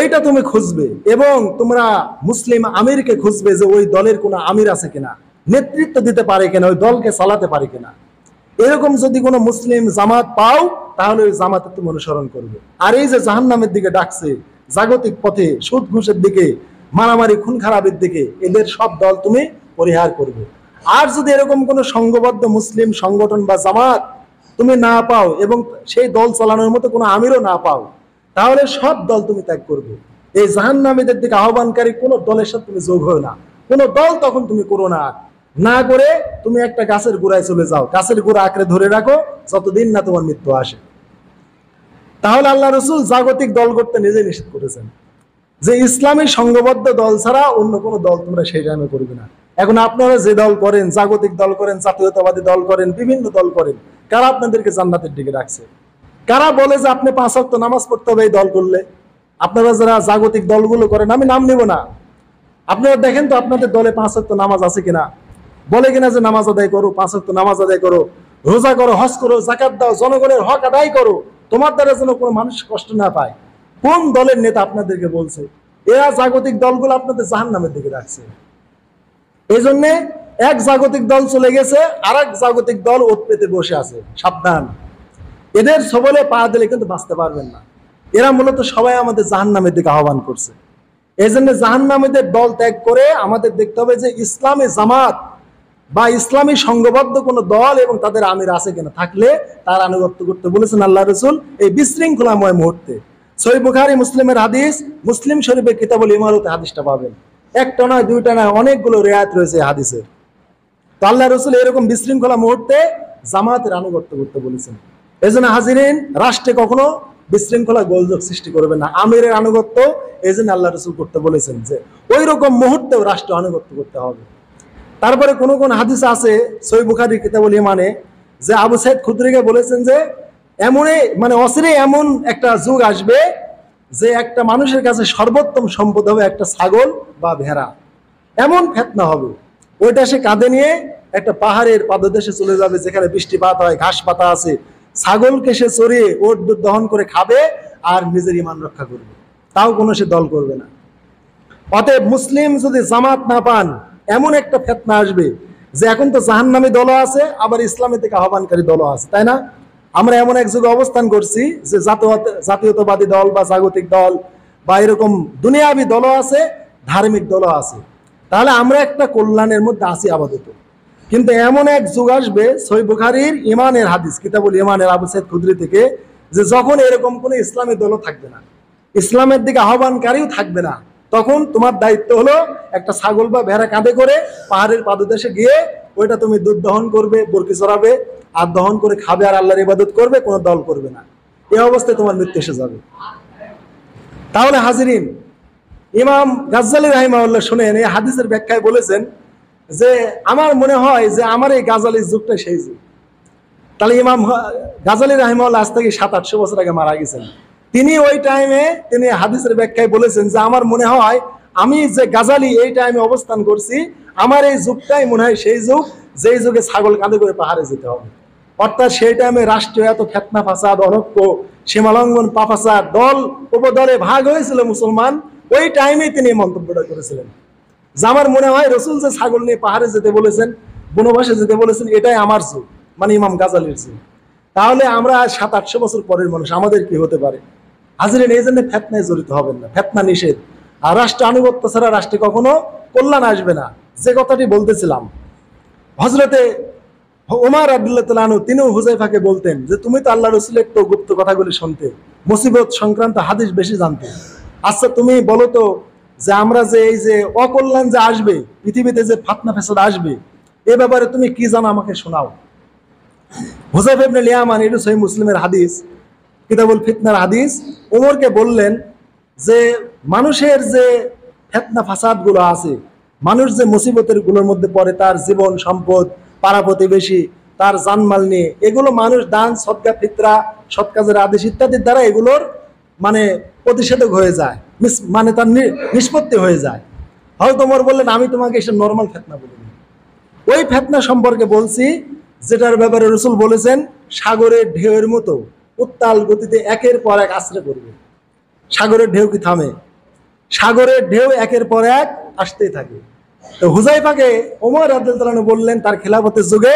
এইটা তুমি খুঁজবে। এবং তোমরা মুসলিম আমিরকে খুঁজবে যে ওই দলের কোনো আমির আছে কিনা, নেতৃত্ব দিতে পারে কিনা, ওই দলকে চালাতে পারে কিনা। এরকম যদি কোনো মুসলিম জামাত পাও, তাহলে ওই জামাতে তুমি অনুসরণ করবে। আর এই যে জাহান্নামের দিকে ডাকছে, জাগতিক পথে, সুদ ঘুষের দিকে, মারামারি খুন খারাপের দিকে, এদের সব দল তুমি পরিহার করবে। আর যদি এরকম কোনো সংঘবদ্ধ মুসলিম সংগঠন বা জামাত তুমি না পাও এবং সেই দল চালানোর মতো কোনো আমিরও না পাও, তাহলে সব দল তুমি ত্যাগ করবে। এই জাহান্নামীদের দিকে আহ্বানকারী কোনো দলের সাথে তুমি যোগ হও না, কোনো দল তখন তুমি করো না। না করে তুমি একটা গাছের গোড়ায় চলে যাও, গাছের গোড়া আঁকড়ে ধরে রাখো যতদিন না তোমার মৃত্যু আসে। তাহলে আল্লাহ রসুল জাগতিক দল করতে নিজে নিষেধ করেছেন যে ইসলামী সংঘবদ্ধ দল ছাড়া অন্য কোনো দল তোমরা সেই টাইমে করবে না। এখন আপনারা যে দল করেন, জাগতিক দল করেন, জাতীয়তাবাদী দল করেন, বিভিন্ন দল করেন, কারা আপনাদেরকে জান্নাতের দিকে রাখছে? কারা বলে যে আপনি 5 ওয়াক্ত নামাজ পড়তে হবে এই দল করলে? আপনারা যারা জাগতিক দলগুলো করেন, আমি নাম নেব না, আপনারা দেখেন তো আপনাদের দলে 5 ওয়াক্ত নামাজ আছে কিনা। বলে কিনা যে নামাজ আদায় করো, 5 ওয়াক্ত নামাজ আদায় করো, রোজা করো, হজ করো, যাকাত দাও, জনগণের হক আদায় করো, তোমার দ্বারা যেন কোনো মানুষ কষ্ট না পায়। কোন দলের নেতা আপনাদেরকে বলছে? এরা জাগতিক দলগুলো আপনাদের জাহান্নামের দিকে রাখছে। এই জন্য এক জাগতিক দল চলে গেছে, আর এক জাগতিক দল ওত পেতে বসে আছে। সাবধান, এদের সবলে পা দিলে কিন্তু বাঁচতে পারবেন না। এরা মূলত সবাই আমাদের জাহান্নামের দিকে আহ্বান করছে। এই জন্য জাহান্নামীদের দল ত্যাগ করে আমাদের দেখতে হবে যে ইসলামী জামাত বা ইসলামী সংঘবদ্ধ কোন দল এবং তাদের আমির আছে কিনা, থাকলে তার আনুগত্য করতে বলেছেন আল্লাহ রসুল এই বিশৃঙ্খলাময় মুহূর্তে। সহিহ বুখারী মুসলিমের হাদিস, মুসলিম শরীফের কিতাবুল ইমারতে হাদিসটা পাবেন। একটা নয়, দুইটা নয়, অনেকগুলো রেয়াত রয়েছে হাদিসের। তো আল্লাহ রসুল এরকম বিশৃঙ্খলা মুহূর্তে জামাতের আনুগত্য করতে বলেছেন। এই জন্য হাজিরিন, রাষ্ট্রে কখনো বিশৃঙ্খলা গোলযোগ সৃষ্টি করবে না, আমিরের আনুগত্য এই জন্য আল্লাহ রসুল করতে বলেছেন যে ওই রকম মুহূর্তেও রাষ্ট্র আনুগত্য করতে হবে। তারপরে কোন কোন হাদিস আছে সহিহ বুখারী কিতাবুল ইমানে যে আবু সাইদ খুদরিকে বলেছেন যে এমনই মানে অচিরে এমন একটা যুগ আসবে যে একটা মানুষের কাছে সর্বোত্তম সম্পদ হবে একটা ছাগল বা ভেড়া। এমন ফিতনা হবে, ওইটা সে কাঁধে নিয়ে একটা পাহাড়ের পাদদেশে চলে যাবে যেখানে বৃষ্টিপাত হয়, ঘাস পাতা আছে, ছাগলকে সে চড়িয়ে ওর দুধ দহন করে খাবে আর নিজের ঈমান রক্ষা করবে, তাও কোনো সে দল করবে না। অতএব মুসলিম যদি জামাত না পান, এমন একটা ফিতনা আসবে যে এখন তো জাহান্নামী দলও আছে, আবার ইসলামের দিকে আহ্বানকারী দলও আছে, তাই না? আমরা এমন এক যুগে অবস্থান করছি যে জাতীয়তাবাদী দল বা জাগতিক দল বা এরকম দুনিয়াবী দলও আছে, ধার্মিক দলও আছে। তাহলে আমরা একটা কল্যাণের মধ্যে আছি আপাতত। কিন্তু এমন এক যুগ আসবে, সহিহ বুখারীর ইমানের হাদিস কিতাবুল ইমানের আবু সাইদ খুদরি থেকে, যে যখন এরকম কোনো ইসলামী দলও থাকবে না, ইসলামের দিকে আহ্বানকারীও থাকবে না, তখন তোমার দায়িত্ব হলো একটা ছাগল বা ভেড়া কাঁধে করে পাহাড়ের পাদদেশে গিয়ে ওইটা তুমি দুধ দহন করবে, বরকি চড়াবে আর দহন করে খাবে আর আল্লাহর ইবাদত করবে, কোনো দল করবে না। এই অবস্থায় তোমার মৃত্যু এসে যাবে। তাহলে হাজিরিন, ইমাম গাজ্জালী রাহিমাহুল্লাহ শুনেন, এই হাদিসের ব্যাখ্যায় বলেছেন যে আমার মনে হয় যে আমার এই গাজ্জালীর যুগটা সেই যুগ। তাহলে ইমাম গাজ্জালী রাহিমাহুল্লাহ আজ থেকে 700-800 বছর আগে মারা গেছেন। তিনি ওই টাইমে তিনি হাদিসের ব্যাখ্যায় বলেছেন যে আমার মনে হয় আমি যে গাজ্জালী এই টাইমে অবস্থান করছি, আমার এই যুগটাই মনে হয় সেই যুগ যেই যুগে ছাগল কাঁধে করে পাহাড়ে যেতে হবে। অর্থাৎ সেই টাইমে রাষ্ট্রীয় এত ফিতনা ফাসাদ, অনৈক্য, সীমালঙ্ঘন, পাপাচার, দল উপদলে ভাগ হয়েছিল মুসলমান, ওই টাইমে তিনি মন্তব্যটা করেছিলেন যে আমার মনে হয় রসুল যে ছাগল নিয়ে পাহাড়ে যেতে বলেছেন, বনবাসে যেতে বলেছেন, এটাই আমার যুগ, মানে ইমাম গাজ্জালীর যুগ। তাহলে আমরা 700-800 বছর পরের মানুষ, আমাদের কি হতে পারে? হাজিরিন, এই জন্য ফিতনায় জড়িত হবেন না, ফিতনা নিষেধ। আর রাষ্ট্র আনুগত্য ছাড়া রাষ্ট্রে কখনো কল্যাণ আসবে না। যে কথাটি বলতেছিলাম, হযরতে ওমর রাদিয়াল্লাহু তাআলা আনহু তিনিও হুযায়ফাকে বলতেন যে তুমি তো আল্লাহ রাসূলের তো গুপ্ত কথাগুলি শুনতে, মুসিবত সংক্রান্ত হাদিস বেশি জানতে, আচ্ছা তুমি বলো তো যে আমরা যে এই যে অকল্যাণ যে আসবে, পৃথিবীতে যে ফিতনা ফাসাদ আসবে, এ ব্যাপারে তুমি কি জানো আমাকে শোনাও। হুযায়ফা ইবনে ইয়ামান, এটা সহিহ মুসলিমের হাদিস, কিতাবুল ফিতনার হাদিস, ওমরকে বললেন যে মানুষের যে ফিতনা ফাসাদ গুলো আছে, মানুষ যে মুসিবতের গুলোর মধ্যে পড়ে, তার জীবন সম্পদ, পাড়া প্রতিবেশী, তার জানমাল নিয়ে, এগুলো মানুষ দান, সদকা, ফিতরা, সৎ কাজের আদেশ ইত্যাদির দ্বারা এগুলোর মানে প্রতিষেধক হয়ে যায়, মানে তার নিষ্পত্তি হয়ে যায়। হয়তো ওমর বললেন আমি তোমাকে এসব নর্মাল ফিতনা বলিনি, ওই ফিতনা সম্পর্কে বলছি যেটার ব্যাপারে রাসূল বলেছেন সাগরের ঢেউয়ের মতো উত্তাল গতিতে একের পর এক আছড়ে পড়বে। সাগরের ঢেউ কি থামে? সাগরের ঢেউ একের পর এক আসতেই থাকে। তো হুযায়ফাকে ওমর রাদিয়াল্লাহু আনহু বললেন তার খেলাফতের যুগে,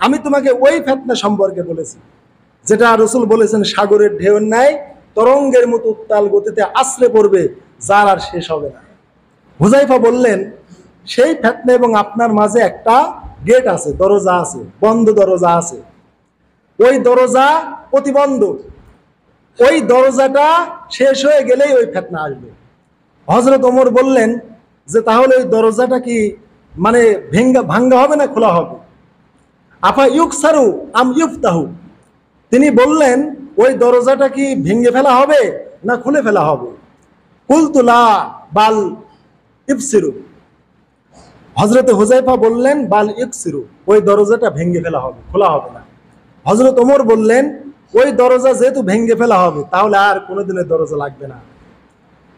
আমি তোমাকে ওই ফিতনা সম্পর্কে বলেছি যেটা রাসূল বলেছেন সাগরের ঢেউয়ের ন্যায় তরঙ্গের মতো উত্তাল গতিতে আছড়ে পড়বে, যার আর শেষ হবে না। হুযায়ফা বললেন সেই ফিতনা এবং আপনার মাঝে একটা গেট আছে, দরজা আছে, বন্ধ দরজা আছে, ওই দরজা প্রতিবন্ধক, ওই দরজাটা শেষ হয়ে গেলেই ওই ফিতনা আসবে। হযরত ওমর বললেন যে তাহলে ওই দরজাটা কি মানে ভাঙ্গা হবে না খোলা হবে? আফা ইউকসারু আম ইউফতাহু? তিনি বললেন ওই দরজাটা কি ভেঙে ফেলা হবে না খুলে ফেলা হবে? কুলতু লা বাল ইবসিরু। হযরতে হুযায়ফা বললেন বাল ইবসিরু, ওই দরজাটা ভেঙে ফেলা হবে, খোলা হবে না। হযরত ওমর বললেন ওই দরজা যেহেতু ভেঙে ফেলা হবে তাহলে আর কোনোদিনের দরজা লাগবে না।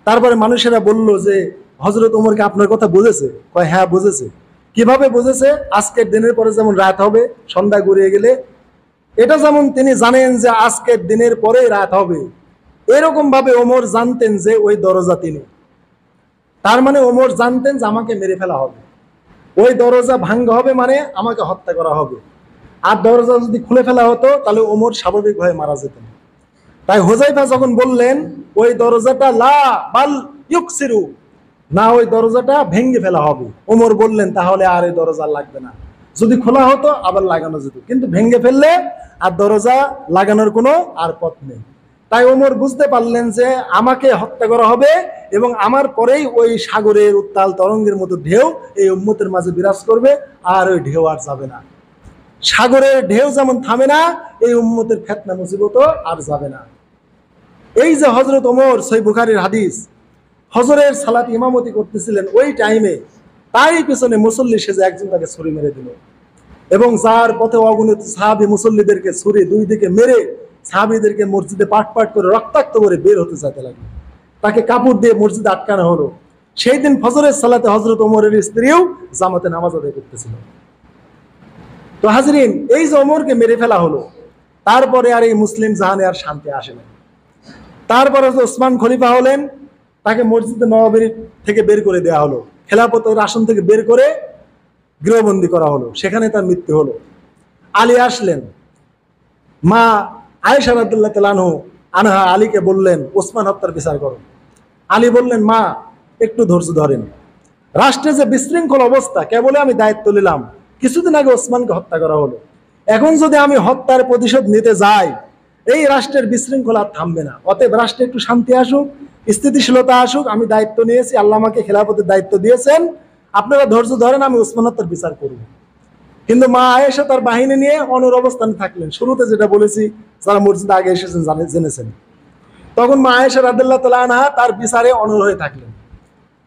তারপরে মানুষেরা বলল যে হযরত ওমরকে আপনার কথা বুঝেছে? কয় হ্যাঁ বুঝেছে। কিভাবে বুঝেছে? আজকের দিনের পরে যেমন রাত হবে সন্ধ্যা গড়িয়ে গেলে, এটা যেমন তিনি জানেন যে আজকের দিনের পরে রাত হবে, এরকম ভাবে ওমর জানতেন যে ওই দরজা তিনি। তার মানে ওমর জানতেন যে আমাকে মেরে ফেলা হবে, ওই দরজা ভাঙ্গা হবে মানে আমাকে হত্যা করা হবে। আর দরজা যদি খুলে ফেলা হতো তাহলে ওমর স্বাভাবিকভাবে মারা যেতেন। তাই হুযায়ফা যখন বললেন ওই দরজাটা লা বাল ইউকসিরু, না ওই দরজাটা ভেঙে ফেলা হবে, ওমর বললেন তাহলে আর এই দরজা লাগবে না। যদি খোলা হতো আবার লাগানো যেত, কিন্তু ভেঙে ফেললে আর দরজা লাগানোর কোনো আর পথ নেই। তাই ওমর বুঝতে পারলেন যে আমাকে হত্যা করা হবে এবং আমার পরেই ওই সাগরের উত্তাল তরঙ্গের মতো ঢেউ এই উম্মতের মাঝে বিরাজ করবে, আর ওই ঢেউ আর যাবে না। সাগরের ঢেউ যেমন থামে না, এই উম্মতের ফিতনা মুসিবতও আর যাবে না। এই যে হযরত ওমর, সহিহ বুখারীর হাদিস, হজরের সালাত ইমামতি করতেছিলেন, ওই টাইমে তারই পিছনে মুসল্লি সেজে একজন তাকে ছুরি মেরে দিল, এবং যার পথে অগণিত সাহাবী মুসল্লিদেরকে ছুরি দুই দিকে মেরে সাহাবীদেরকে মসজিদে পাট পাট করে রক্তাক্ত করে বের হতে যেতে লাগলো। তাকে কাপড় দিয়ে মসজিদে আটকানো হলো। সেই দিন ফজরের সালাতে হযরত ওমরের স্ত্রীও জামাতে নামাজ আদায় করতেছিল। তো হাজরিন, এই যে ওমরকে মেরে ফেলা হলো, তারপরে আর এই মুসলিম জাহানে আর শান্তি আসে না। তারপরে ওসমান খলিফা হলেন, তাকে মসজিদে নববীর থেকে বের করে দেওয়া হলো, খেলাফতের আসন থেকে বের করে গৃহবন্দী করা হলো, সেখানে তার মৃত্যু হলো। আলী আসলেন, মা আয়েশা রাদিয়াল্লাহু তাআলা আনহা আলীকে বললেন ওসমান হত্যার বিচার করো। আলী বললেন মা একটু ধৈর্য ধরেন, রাষ্ট্রে যে বিশৃঙ্খল অবস্থা, কেবলে আমি দায়িত্ব নিলাম, কিছুদিন আগে ওসমানকে হত্যা করা হলো, এখন যদি আমি হত্যার প্রতিশোধ নিতে যাই এই রাষ্ট্রের বিশৃঙ্খলা থামবে না। অতএব রাষ্ট্রে একটু শান্তি আসুক, স্থিতিশীলতা আসুক, আমি দায়িত্ব নিয়েছি, আল্লাহ আমাকে খেলাফতের দায়িত্ব দিয়েছেন, আপনারা ধৈর্য ধরেন, আমি ওসমান হত্যার বিচার করব। কিন্তু মা আয়েশা তার বাহিনী নিয়ে অনর অবস্থানে থাকলেন। শুরুতে যেটা বলেছি, যারা মসজিদে আগে এসেছেন জেনেছেন, তখন মা আয়েশা রাদিয়াল্লাহু তাআলা আনহা তার বিচারে অনর হয়ে থাকলেন।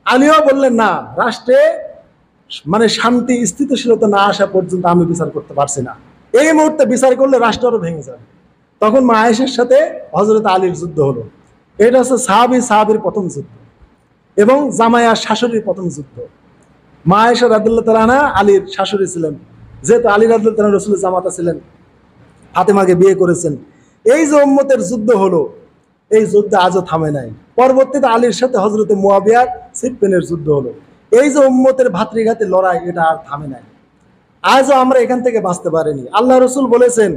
আলীও বললেন না, রাষ্ট্রে মানে শান্তি স্থিতিশীলতা না আসা পর্যন্ত আমি বিচার করতে পারছি না, এই মুহূর্তে বিচার করলে রাষ্ট্র আরো ভেঙে যাবে। তখন মা আয়েশার সাথে হযরত আলীর যুদ্ধ হলো। এটা হচ্ছে সাহাবীর প্রথম যুদ্ধ এবং জামাইয়ার শাশুড়ির প্রথম যুদ্ধ। মা আয়েশা রাদিয়াল্লাহু তাআলা আনহা আলীর শাশুড়ি ছিলেন, যেহেতু আলী রাদিয়াল্লাহু তাআলা রাসূলের জামাতা ছিলেন, ফাতেমাকে বিয়ে করেছেন। এই যে উম্মতের যুদ্ধ হলো, এই যুদ্ধ আজও থামে নাই। পরবর্তীতে আলীর সাথে হযরত মুয়াবিয়ার সিফফিনের যুদ্ধ হলো। এই যে উম্মতের ভাতৃঘাতে লড়াই, এটা আর থামে নাই। আজও আমরা এখান থেকে বাঁচতে পারিনি। আল্লাহ রাসূল বলেছেন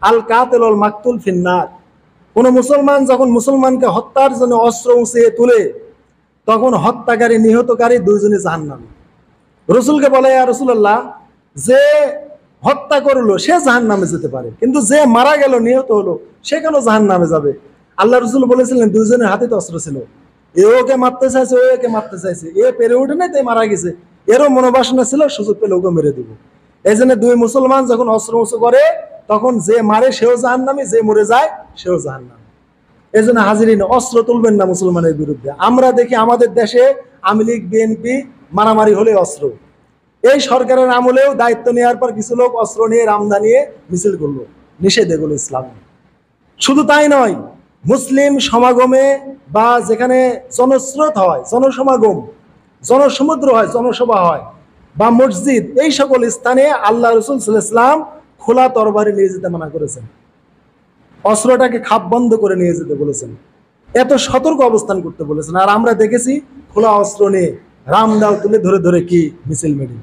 আল কাতিল ওয়াল মাকতুল ফিন্নার। কোন মুসলমান যখন মুসলমানকে হত্যার জন্য অস্ত্র উঁচিয়ে তুলে, তখন হত্যাকারী নিহতকারী দুইজনই জাহান্নামী। রাসূলকে বলে ইয়া রাসূলুল্লাহ, যে হত্যা করলো সে জাহান্নামে যেতে পারে, কিন্তু যে মারা গেল, নিহত হলো, সে কেন জাহান্নামে যাবে? আল্লাহ রাসূল বলেছিলেন দুইজনের হাতে তো অস্ত্র ছিল, এ ওকে মারতে চাইছে, ও একে মারতে চাইছে, এ পেরে ওঠে নাই, তাই মারা গেছে, এরও মনোবাসনা ছিল সুযোগ পেলে ওকে মেরে দিব। এই জন্য দুই মুসলমান যখন অস্ত্র উঁচু করে, তখন যে মারে সেও জাহান্নামী, যে মরে যায় সেও জাহান্নামী। এই জন্য হাজিরিন, অস্ত্র তুলবেন না মুসলমানের বিরুদ্ধে। আমরা দেখি আমাদের দেশে আওয়ামী লীগ বিএনপি মারামারি হলে অস্ত্র, এই সরকারের আমলেও দায়িত্ব নেওয়ার পর কিছু লোক অস্ত্র নিয়ে রামদা নিয়ে মিছিল করলো, নিষেধ এগুলো ইসলামে। শুধু তাই নয়, মুসলিম সমাগমে বা যেখানে জনস্রোত হয়, জনসমাগম, জনসমুদ্র হয়, জনসভা হয়, বা মসজিদ, এই সকল স্থানে আল্লাহ রাসূল সাল্লাল্লাহু আলাইহি ওয়াসাল্লাম খোলা তরবারি নিয়ে যেতে মানা করেছেন, অস্ত্রটাকে খাপ বন্ধ করে নিয়ে যেতে বলেছেন, এত সতর্ক অবস্থান করতে বলেছেন। আর আমরা দেখেছি খোলা অস্ত্র নিয়ে রামদাও তুলে ধরে ধরে কি মিছিল মিটিং,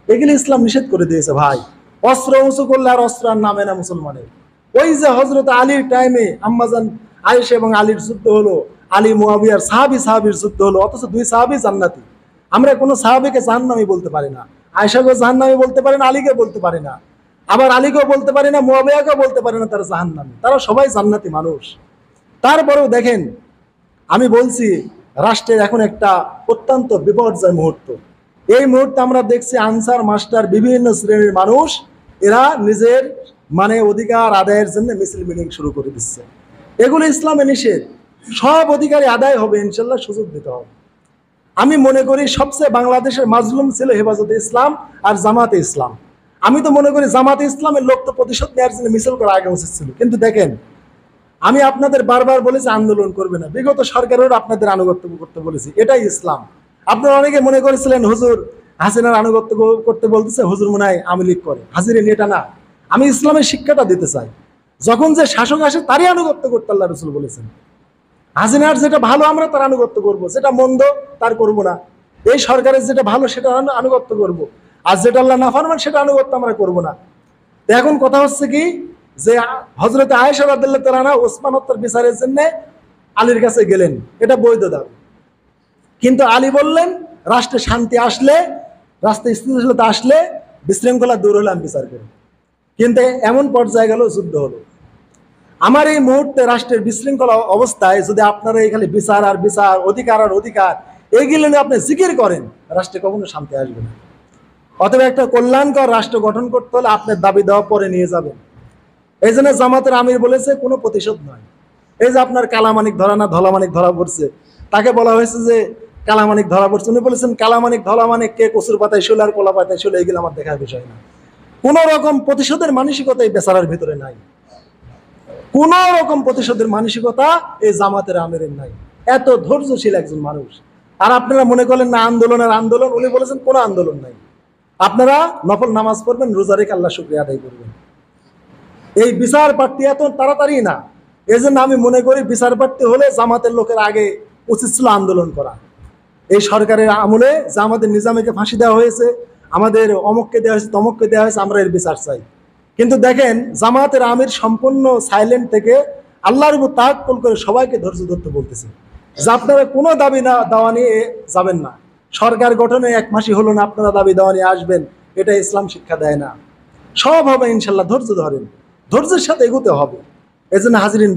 এগুলি ইসলাম নিষেধ করে দিয়েছে ভাই। অস্ত্র উঁচু করলে আর অস্ত্র আর নামে না মুসলমানের। ওই যে হযরত আলীর টাইমে আম্মাজান আয়েশা এবং আলীর যুদ্ধ হলো, আলী মুয়াবিয়ার সাহাবীর যুদ্ধ হলো, অথচ দুই সাহাবী জান্নাতি। আমরা কোনো সাহাবীকে জাহান্নামী বলতে পারি না, আয়েশাকে জাহান্নামী বলতে পারি না, আলীকে বলতে পারি না, আবার আলীকেও বলতে পারি না, মুয়াবিয়াকেও বলতে পারি না তারা জাহান্নামী। তারা সবাই জান্নাতি মানুষ। তারপরেও দেখেন, আমি বলছি রাষ্ট্রের এখন একটা অত্যন্ত বিপর্যয় মুহূর্ত। এই মুহূর্তে আমরা দেখছি আনসার মাস্টার বিভিন্ন শ্রেণীর মানুষ, এরা নিজের মানে অধিকার আদায়ের জন্য মিছিল মিটিং শুরু করে দিচ্ছে। এগুলো ইসলামে নিষেধ। সব অধিকারী আদায় হবে ইনশাল্লাহ, সুযোগ দিতে হবে। আমি মনে করি সবচেয়ে বাংলাদেশের মাজলুম ছিল হেফাজতে ইসলাম আর জামাতে ইসলাম। আমি তো মনে করি জামাতে ইসলামের লোক তো প্রতিশোধ নেওয়ার জন্য মিছিল করা আগে উচিত ছিল। কিন্তু দেখেন, আমি আপনাদের বারবার বলেছি আন্দোলন করবে না, বিগত সরকারের আপনাদের আনুগত্য করতে বলেছি, এটাই ইসলাম। আপনারা অনেকে মনে করেছিলেন হুজুর হাসিনার আনুগত্য করতে বলতেছে, হুজুর মনে হয় আওয়ামী লীগ করে। হাজিরেন, এটা না। আমি ইসলামের শিক্ষাটা দিতে চাই। যখন যে শাসক আসে তারই আনুগত্য করতে আল্লাহ রসুল বলেছেন। হাসিনার যেটা ভালো আমরা তার আনুগত্য করব, যেটা মন্দ তার করব না। এই সরকারের যেটা ভালো সেটা আনুগত্য করব, আর যেটা আল্লাহ না ফরমান সেটা আনুগত্য আমরা করব না। তো এখন কথা হচ্ছে কি, যে হযরত আয়েশা রাদিয়াল্লাহু তাআলা আনহা ওসমান হত্যার বিচারের জন্য আলীর কাছে গেলেন, এটা বৈধ দাবি। কিন্তু আলী বললেন রাষ্ট্রে শান্তি আসলে, রাষ্ট্রে স্থিতিশীলতা আসলে, বিশৃঙ্খলা দূর হলে আমি বিচার করি। কিন্তু এমন পর্যায়ে গেল, যুদ্ধ হলো। আমার এই মুহূর্তে রাষ্ট্রের বিশৃঙ্খলা অবস্থায় যদি আপনারা এখানে বিচার আর বিচার, অধিকার আর অধিকার এইগুলো নিয়ে আপনি জিকির করেন, রাষ্ট্রে কখনো শান্তি আসবে না। অথবা একটা কল্যাণকর রাষ্ট্র গঠন করতে হলে আপনার দাবি দেওয়া পরে নিয়ে যাবেন। এই জন্য জামাতের আমির বলেছে কোনো প্রতিশোধ নয়। এই যে আপনার কালামানিক ধরা না ধলামানিক ধরা পড়ছে, তাকে বলা হয়েছে যে কালামানিক ধরা পড়ছে, উনি বলেছেন কালামানিক ধলামানিক কে কচুর পাতায় শুলে আর কলা পাতায় শুলে, এগুলো আমার দেখার বিষয় না। কোন রকম প্রতিশোধের মানসিকতা এই বেচারার ভিতরে নাই। কোন রকম প্রতিশোধের মানসিকতা এই জামাতের আমিরের নাই। এত ধৈর্যশীল একজন মানুষ। আর আপনারা মনে করলেন না আন্দোলনের আন্দোলন, উনি বলেছেন কোনো আন্দোলন নাই। আপনারা নফল নামাজ পড়বেন, রোজা রেখে আল্লাহ শুকরিয়া আদায় করবেন। এই বিচার প্রার্থী এত তাড়াতাড়ি না। এই জন্য আমি মনে করি বিচার প্রার্থী হলে জামাতের লোকের আগে উচিত ছিল আন্দোলন করা। এই সরকারের আমলে যে আমাদের নিজামীকে ফাঁসি দেওয়া হয়েছে, আমাদের অমুককে দেওয়া হয়েছে, তমককে দেওয়া হয়েছে, আমরা এর বিচার চাই। কিন্তু দেখেন জামাতের আমির সম্পূর্ণ সাইলেন্ট থেকে আল্লাহর উপর তাওয়াক্কুল করে সবাইকে ধৈর্য ধরতে বলতেছে যে আপনারা কোনো দাবি না দেওয়া নিয়ে যাবেন না। সরকার গঠনে 1 মাসই হলো না, আপনারা দাবি দেওয়া নিয়ে আসবেন, এটা ইসলাম শিক্ষা দেয় না। সব হবে ইনশাল্লাহ, ধৈর্য ধরেন, ধৈর্যের সাথে এগোতে হবে। এজন্য হাজিরিন।